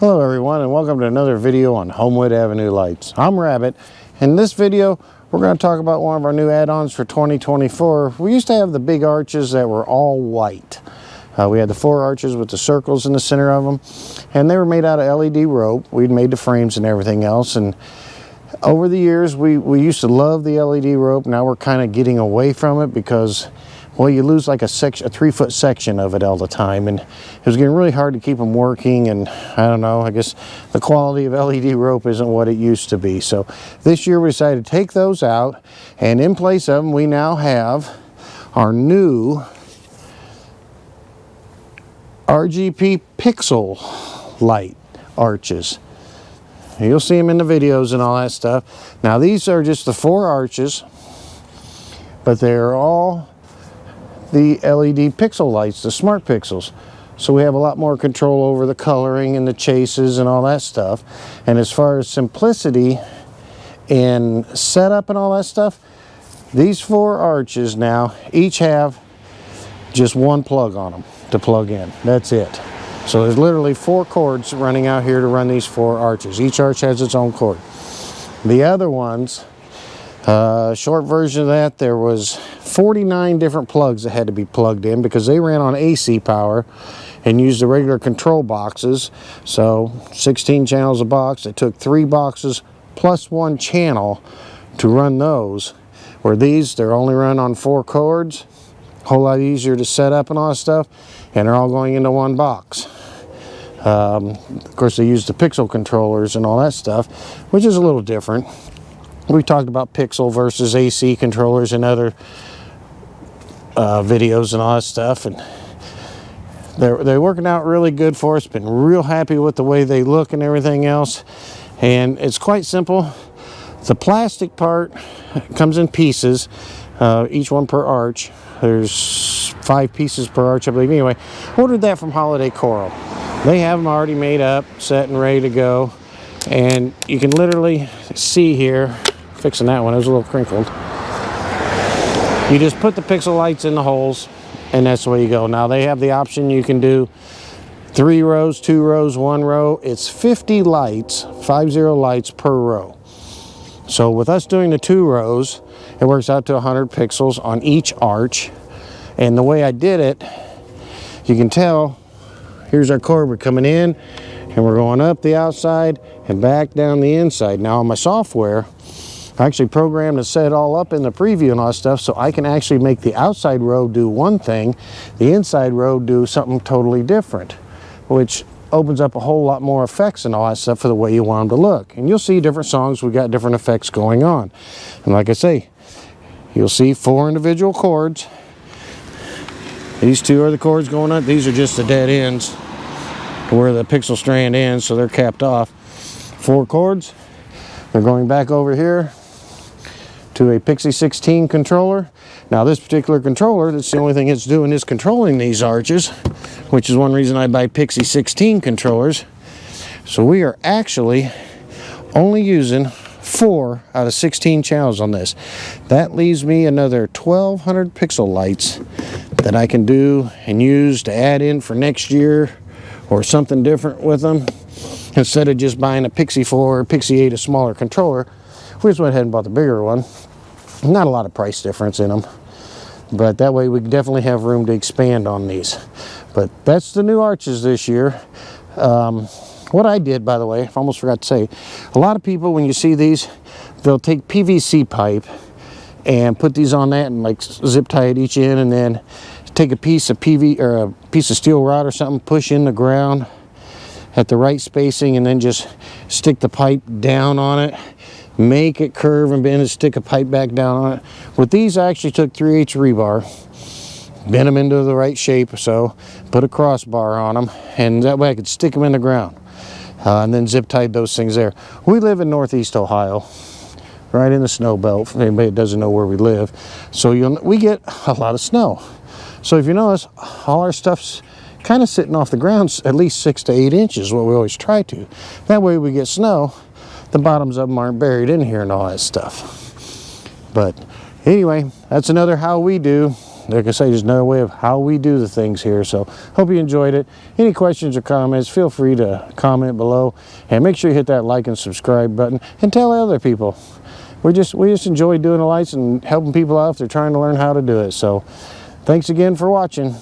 Hello everyone, and welcome to another video on Homewood Avenue lights. I'm Rabbit. In this video we're going to talk about one of our new add-ons for 2024. We used to have the big arches that were all white. We had the 4 arches with the circles in the center of them, and they were made out of LED rope. We'd made the frames and everything else, and over the years we used to love the LED rope. Now we're kind of getting away from it because, well, you lose like a 3-foot section of it all the time, and it was getting really hard to keep them working. And I don't know, I guess the quality of LED rope isn't what it used to be. So this year we decided to take those out, and in place of them we now have our new RGP Pixel light arches. You'll see them in the videos and all that stuff. Now these are just the 4 arches, but they're all the LED pixel lights, the smart pixels. So we have a lot more control over the coloring and the chases and all that stuff. And as far as simplicity and setup and all that stuff, these 4 arches now each have just one plug on them to plug in. That's it. So there's literally 4 cords running out here to run these 4 arches. Each arch has its own cord. The other ones, short version of that, there was 49 different plugs that had to be plugged in because they ran on AC power and used the regular control boxes. So 16 channels a box. It took 3 boxes plus 1 channel to run those. Where these, they're only run on 4 cords. A whole lot easier to set up and all that stuff, and they're all going into 1 box. Of course, they use the pixel controllers and all that stuff, which is a little different. We talked about pixel versus AC controllers in other videos and all that stuff, and they're working out really good for us. Been real happy with the way they look and everything else, and it's quite simple. The plastic part comes in pieces, each one per arch. There's 5 pieces per arch, I believe. Anyway, ordered that from Holiday Coral. They have them already made up, set and ready to go, and you can literally see here, fixing that one, it was a little crinkled. You just put the pixel lights in the holes, and that's the way you go. Now they have the option, you can do 3 rows, 2 rows, 1 row. It's 50 lights, 50 lights per row. So with us doing the 2 rows, it works out to 100 pixels on each arch. And the way I did it, you can tell, here's our cord. We're coming in and we're going up the outside and back down the inside. Now on my software, I actually programmed to set it all up in the preview and all that stuff, so I can actually make the outside row do one thing, the inside row do something totally different, which opens up a whole lot more effects and all that stuff for the way you want them to look. And you'll see different songs, we got different effects going on. And like I say, you'll see 4 individual cords. These 2 are the cords going up. These are just the dead ends where the pixel strand ends, so they're capped off. 4 cords. They're going back over here to a Pixie 16 controller. Now this particular controller, that's the only thing it's doing is controlling these arches, which is one reason I buy Pixie 16 controllers. So we are actually only using 4 out of 16 channels on this. That leaves me another 1200 pixel lights that I can do and use to add in for next year or something different with them. Instead of just buying a Pixie 4 or Pixie 8, a smaller controller, we just went ahead and bought the bigger one. Not a lot of price difference in them, but that way we definitely have room to expand on these. But that's the new arches this year. What I did, by the way, I almost forgot to say, a lot of people, when you see these, they'll take PVC pipe and put these on that and like zip tie it each end, and then take a piece of PV or a piece of steel rod or something, push in the ground at the right spacing, and then just stick the pipe down on it, make it curve and bend, and stick a pipe back down on it. With these, I actually took 3/8 rebar, bent them into the right shape, so put a crossbar on them, and that way I could stick them in the ground, and then zip tied those things there. We live in Northeast Ohio, right in the snow belt, if anybody doesn't know where we live. So we get a lot of snow. So if you notice, all our stuff's kind of sitting off the ground at least 6 to 8 inches, what we always try to. That way we get snow, the bottoms of them aren't buried in here and all that stuff. But anyway, that's another how we do. like I say, just another way of how we do the things here. So hope you enjoyed it. Any questions or comments, feel free to comment below, and make sure you hit that like and subscribe button and tell other people. We just enjoy doing the lights and helping people out if they're trying to learn how to do it. So thanks again for watching.